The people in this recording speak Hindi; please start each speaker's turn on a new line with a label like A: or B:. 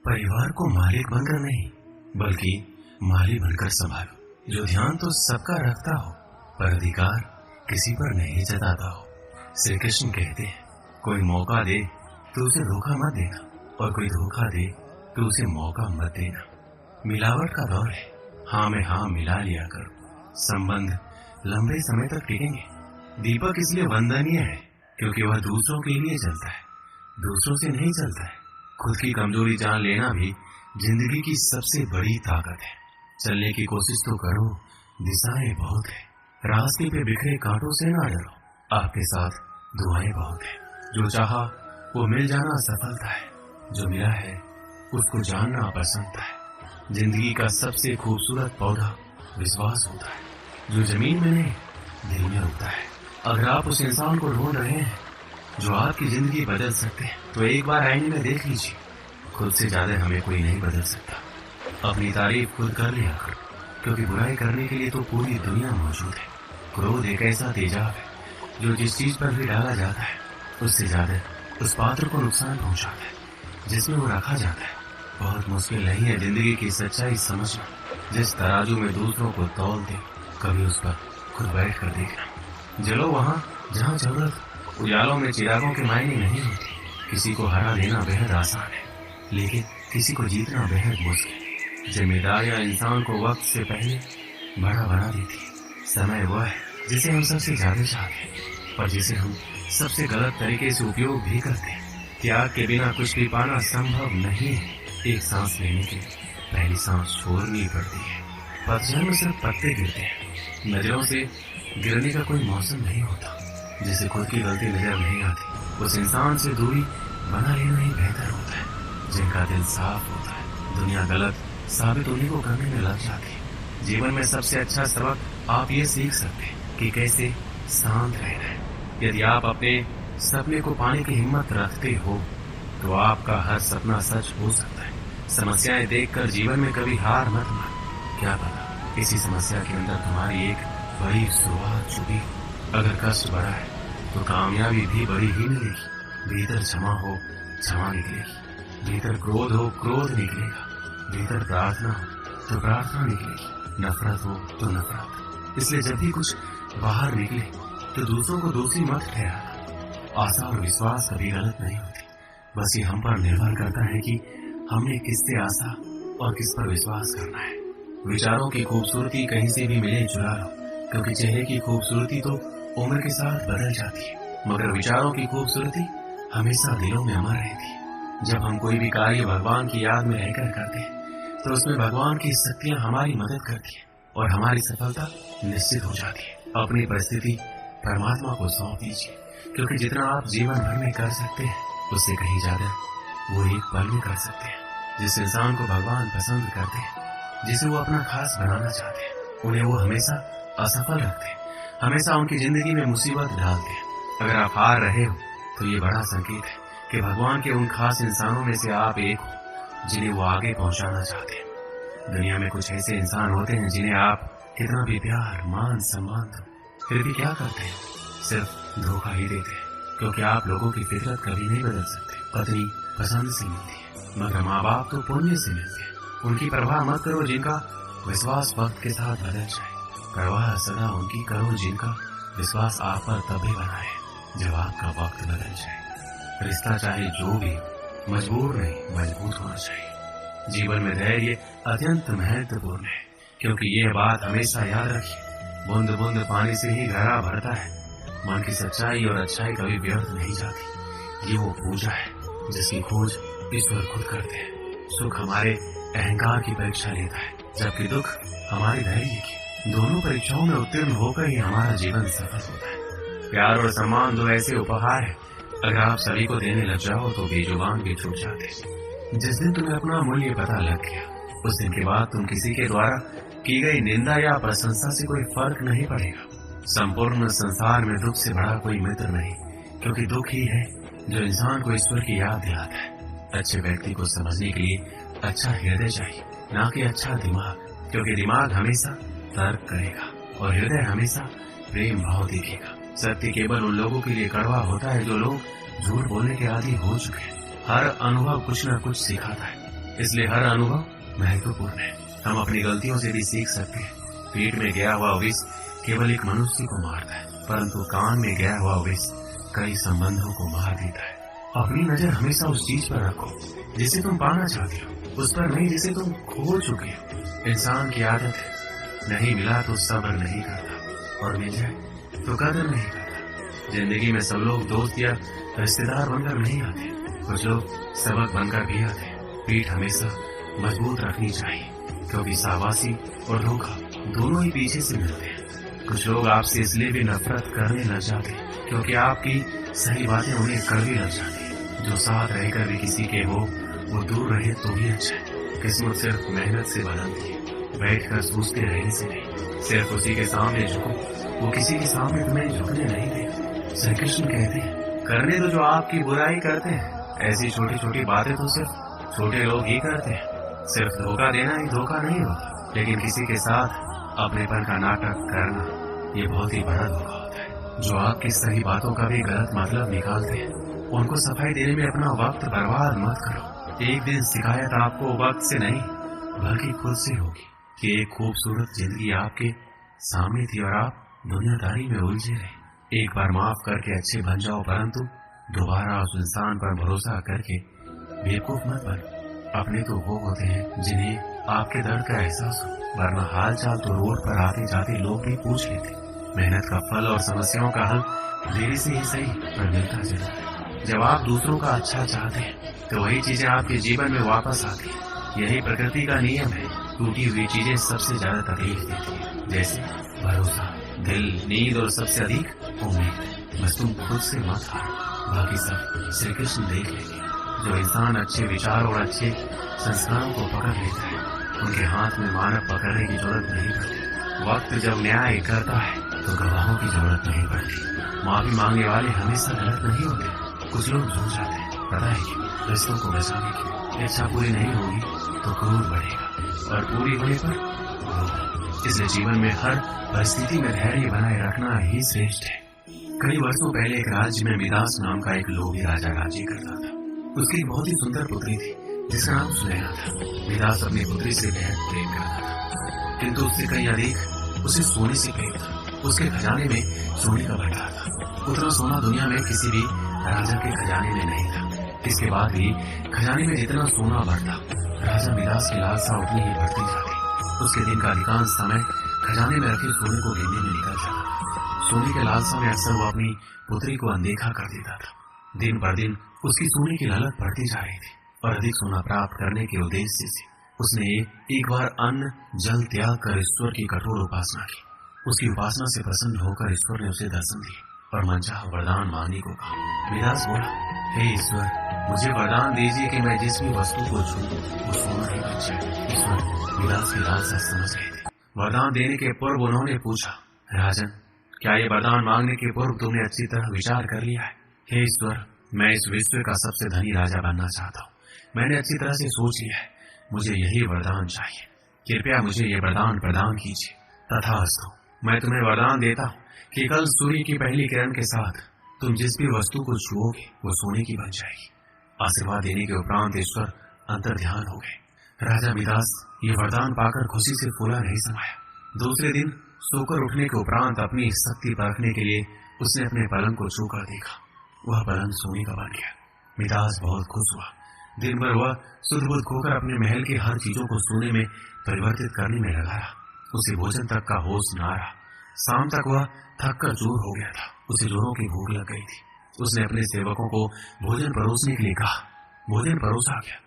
A: परिवार को मालिक बनकर नहीं, बल्कि माली बनकर संभालो। जो ध्यान तो सबका रखता हो, पर अधिकार किसी पर नहीं जताता हो। श्री कृष्ण कहते हैं, कोई मौका दे तो उसे धोखा मत देना, और कोई धोखा दे तो उसे मौका मत देना। मिलावट का दौर है, हाँ में हाँ मिला लिया करो, संबंध लंबे समय तक टिकेंगे। दीपक इसलिए वंदनीय है क्योंकि वह दूसरों के लिए जलता है, दूसरों से नहीं चलता है। खुद की कमजोरी जान लेना भी जिंदगी की सबसे बड़ी ताकत है। चलने की कोशिश तो करो, दिशाएं बहुत है। रास्ते पे बिखरे कांटों से ना डरो, आपके साथ दुआएं बहुत है। जो चाहा वो मिल जाना सफलता है, जो मिला है उसको जानना प्रसन्नता है। जिंदगी का सबसे खूबसूरत पौधा विश्वास होता है, जो जमीन में नहीं दिल में उगता है। अगर आप उस इंसान को ढूंढ रहे हैं जो आपकी जिंदगी बदल सकते हैं, तो एक बार आईने में देख लीजिए। खुद से ज्यादा हमें कोई नहीं बदल सकता। अपनी तारीफ खुद कर लिया करो, क्योंकि बुराई करने के लिए तो पूरी दुनिया मौजूद है। क्रोध एक ऐसा तेजाब है जो जिस चीज पर भी डाला जाता है उससे ज्यादा उस पात्र को नुकसान पहुंचाता है जिसमें वो रखा जाता है। बहुत मुश्किल नहीं है जिंदगी की सच्चाई समझना। जिस तराजू में दूसरों को तौल दे, कभी उस पर खुद बैठ कर देखना। जलो वहां जहां जरूरत। उजालों में चिरागों के मायने नहीं होते। किसी को हरा देना बेहद आसान है, लेकिन किसी को जीतना बेहद मुश्किल। जिम्मेदारियां इंसान को वक्त से पहले बड़ा बना देती है। समय वह है जिसे हम सबसे ज्यादा चाहते हैं, और जिसे हम सबसे गलत तरीके से उपयोग भी करते हैं। त्याग के बिना कुछ भी पाना संभव नहीं है। एक सांस लेने के लिए पहली सांस छोड़नी पड़ती है। पतझड़ में सिर्फ पत्ते गिरते हैं। नजरों से गिरने का कोई मौसम नहीं होता। जिसे खुद की गलती नजर नहीं आती, उस इंसान से दूरी बना लेना ही बेहतर होता है। जिनका दिल साफ होता है, दुनिया गलत साबित होने को करने में लग जाती है। जीवन में सबसे अच्छा सबक आप ये सीख सकते हैं कि कैसे शांत रहना है। यदि आप अपने सपने को पाने की हिम्मत रखते हो, तो आपका हर सपना सच हो सकता है। समस्याएं देखकर जीवन में कभी हार मत मान। क्या पता इसी समस्या के अंदर तुम्हारी एक बड़ी शुरुआत छुपी। अगर कष्ट बड़ा है तो कामयाबी भी बड़ी ही मिलेगी। भीतर क्षमा हो, क्षमा निकलेगी। भीतर क्रोध हो, क्रोध निकलेगा। भीतर प्रार्थना हो तो प्रार्थना निकलेगी। नफरत हो तो नफरत। इसलिए जब भी कुछ बाहर निकले तो दूसरों को दोषी मत ठहराना। आशा और विश्वास कभी गलत नहीं होती। बस ये हम पर निर्भर करता है कि हमने किससे आशा और किस पर विश्वास करना है। विचारों की खूबसूरती कहीं से भी मिले चुरा लो, क्योंकि चेहरे की खूबसूरती तो उम्र के साथ बदल जाती है, मगर विचारों की खूबसूरती हमेशा दिलों में अमर रहती है। जब हम कोई भी कार्य भगवान की याद में रहकर करते हैं, तो उसमें भगवान की शक्तियां हमारी मदद करती है और हमारी सफलता निश्चित हो जाती है। अपनी परिस्थिति परमात्मा को सौंप दीजिए, क्योंकि जितना आप जीवन भर में कर सकते हैं, उससे कहीं ज्यादा वो एक पल में कर सकते हैं। जिस इंसान को भगवान पसंद करते हैं, जिसे वो अपना खास बनाना चाहते हैं, उन्हें वो हमेशा असफल रखते हैं, हमेशा उनकी जिंदगी में मुसीबत डालते हैं। अगर आप हार रहे हो तो ये बड़ा संकेत है कि भगवान के उन खास इंसानों में से आप एक हो जिन्हें वो आगे पहुंचाना चाहते हैं। दुनिया में कुछ ऐसे इंसान होते हैं जिन्हें आप कितना भी प्यार मान सम्मान दो, फिर भी क्या करते हैं, सिर्फ धोखा ही देते हैं। क्योंकि आप लोगों की फितरत कभी नहीं बदल सकते। पत्नी पसंद से मिलती है, मगर माँ बाप तो पुण्य से मिलते हैं। उनकी परवाह मत करो जिनका विश्वास वक्त के साथ बदल जाए। परवाह सदा उनकी करो जिनका विश्वास आप पर तभी बना है जब आपका वक्त बदल जाए। रिश्ता चाहे जो भी, मजबूर नहीं मजबूत होना चाहिए। जीवन में धैर्य अत्यंत महत्वपूर्ण है, क्योंकि ये बात हमेशा याद रखिए, बूंद बूंद पानी से ही घड़ा भरता है। मन की सच्चाई और अच्छाई कभी व्यर्थ नहीं जाती। ये वो पूजा है जिसकी खोज ईश्वर खुद करते हैं। सुख हमारे अहंकार की परीक्षा लेता है, जबकि दुख हमारे धैर्य की। दोनों परीक्षाओं में उत्तीर्ण होकर ही हमारा जीवन सफल होता है। प्यार और सम्मान दो ऐसे उपहार है, अगर आप सभी को देने लग जाओ तो बेजुबान भी छूट जाते हैं। जिस दिन तुम्हें अपना मूल्य पता लग गया, उस दिन के बाद तुम किसी के द्वारा की गई निंदा या प्रशंसा से कोई फर्क नहीं पड़ेगा। संपूर्ण संसार में दुख से बड़ा कोई मित्र नहीं, क्योंकि दुख ही है जो इंसान को ईश्वर की याद दिलाता है। अच्छे व्यक्ति को समझने के लिए अच्छा हृदय चाहिए, ना कि अच्छा दिमाग, क्योंकि दिमाग हमेशा तर्क करेगा और हृदय हमेशा प्रेम भाव देखेगा। सत्य केवल उन लोगों के लिए कड़वा होता है जो लोग झूठ बोलने के आदी हो चुके हैं। हर अनुभव कुछ न कुछ सिखाता है। इसलिए हर अनुभव महत्वपूर्ण है। हम अपनी गलतियों से भी सीख सकते हैं। पेट में गया हुआ विष केवल एक मनुष्य को मारता है, परंतु कान में गया हुआ विष कई संबंधों को मार देता है। अपनी नजर हमेशा उस चीज पर रखो जिसे तुम पाना चाहते हो, उस पर नहीं जिसे तुम खो चुके हो। इंसान की आदत है, नहीं मिला तो सब्र नहीं करता, और मिल जाए तो कदर नहीं करता। जिंदगी में सब लोग दोस्त या रिश्तेदार बनकर नहीं आते, कुछ लोग सबक बनकर भी आते हैं। पीठ हमेशा मजबूत रखनी चाहिए, क्योंकि शाबाशी और धोखा दोनों ही पीछे से मिलते हैं। कुछ लोग आपसे इसलिए भी नफरत करने लग जाते हैं क्योंकि आपकी सही बातें उन्हें कड़वी लग जाती है। जो साथ रहकर भी किसी के हो, वो दूर रहे तो भी अच्छा है। किस्मत सिर्फ मेहनत से बदलती है, बैठकर सोचते रहने से नहीं। सिर्फ उसी के सामने झुको, वो किसी के सामने तुम्हें झुकने नहीं देगा। श्री कृष्ण कहते हैं, करने तो जो आपकी बुराई करते हैं, ऐसी छोटी छोटी बातें तो सिर्फ छोटे लोग ही करते हैं। सिर्फ धोखा देना ही धोखा नहीं होता, लेकिन किसी के साथ अपनेपन का नाटक करना, ये बहुत ही बड़ा धोखा होता है। जो आपकी सही बातों का भी गलत मतलब निकालते हैं, उनको सफाई देने में अपना वक्त बर्बाद मत करो। एक दिन शिकायत आपको वक्त से नहीं बल्कि खुद से होगी कि एक खूबसूरत जिंदगी आपके सामने थी और आप दुनियादारी में उलझे रहे। एक बार माफ करके अच्छे बन जाओ, परंतु दोबारा उस इंसान पर भरोसा करके बेवकूफ मत बनो। अपने तो वो होते हैं जिन्हें आपके दर्द का एहसास हो, वरना हाल चाल तो रोड पर आते जाते लोग भी पूछ लेते। मेहनत का फल और समस्याओं का हल देरी से ही सही पर मिलता जरूर है। जब आप दूसरों का अच्छा चाहते हैं तो वही चीजें आपके जीवन में वापस आती हैं। यही प्रकृति का नियम है। टूटी हुई चीजें सबसे ज्यादा तकलीफ देती है, जैसे भरोसा, दिल, नींद और सबसे अधिक उम्मीद। बस तुम खुद से मत हारो, बाकी सब श्री कृष्ण देख लेंगे। जो इंसान अच्छे विचार और अच्छे संस्कारों को पकड़ लेता है, उनके हाथ में मानव पकड़ने की जरूरत नहीं पड़ती। वक्त जब न्याय करता है तो गवाहों की जरूरत नहीं पड़ती। माफी मांगने वाले हमेशा गलत नहीं होते। कुछ लोग झूठ जाते हैं, पता है क्यों? रिश्तों को बचाने की इच्छा पूरी नहीं होगी तो क्रोध बढ़ेगा, और पूरी होने पर क्रोध। इसलिए जीवन में हर परिस्थिति में धैर्य बनाए रखना ही श्रेष्ठ है। कई वर्षों पहले एक राज्य में मिदास नाम का एक लोभी राजा राज्य करता था। उसकी एक बहुत ही सुंदर पुत्री थी जिसका नाम सुनैना था। मिदास अपनी पुत्री से बेहद प्रेम करता था, किंतु उससे कहीं अधिक उसे सोने से प्रेम था। उसके खजाने में सोने का भंडार था। उतना सोना दुनिया में किसी भी राजा के खजाने में नहीं था। इसके बाद भी खजाने में जितना सोना बढ़ता, राजा मिदास की लालसा उतनी ही बढ़ती जाती। उसके दिन का अधिकांश समय खजाने में रखे सोने को गिनने में निकल जाता। सोने के लालसा में अक्सर वो अपनी पुत्री को अनदेखा कर देता था। दिन पर दिन उसकी सोने की लालच बढ़ती जा रही थी, और अधिक सोना प्राप्त करने के उद्देश्य से उसने एक बार अन्न जल त्याग कर ईश्वर की कठोर उपासना की। उसकी उपासना से प्रसन्न होकर ईश्वर ने उसे दर्शन दिए और मनचाहा वरदान मांगने को कहा। मिदास बोला, हे ईश्वर, मुझे वरदान दीजिए कि मैं जिस भी वस्तु को छूऊं वो सोना ही बन जाए। ईश्वर मिदास की लालसा समझ गए थे। वरदान देने के पूर्व उन्होंने पूछा, राजन, क्या ये वरदान मांगने के पूर्व तुमने अच्छी तरह विचार कर लिया है? हे ईश्वर, मैं इस विश्व का सबसे धनी राजा बनना चाहता हूँ। मैंने अच्छी तरह से सोच लिया है, मुझे यही वरदान चाहिए। कृपया मुझे ये वरदान प्रदान कीजिए। तथास्तु, मैं तुम्हें वरदान देता हूँ कि कल सूर्य की पहली किरण के साथ तुम जिस भी वस्तु को छुओगे वो सोने की बन जाएगी। आशीर्वाद देने के उपरांत ईश्वर अंतर ध्यान हो गए। राजा मिदास ये वरदान पाकर खुशी से फूला नहीं समाया। दूसरे दिन सोकर उठने के उपरांत अपनी शक्ति परखने के लिए उसने अपने पलंग को छूकर देखा। वह पलंग सोने का बन गया। मिदास बहुत खुश हुआ। दिन भर वह सुध बुध खोकर अपने महल की हर चीजों को सोने में परिवर्तित करने में लगा रहा। उसे भोजन तक का होश न रहा। शाम तक वह थक कर चूर हो गया था। उसे जोरों की भूख लग गई थी। उसने अपने सेवकों को भोजन परोसने के लिए कहा। भोजन परोसा गया।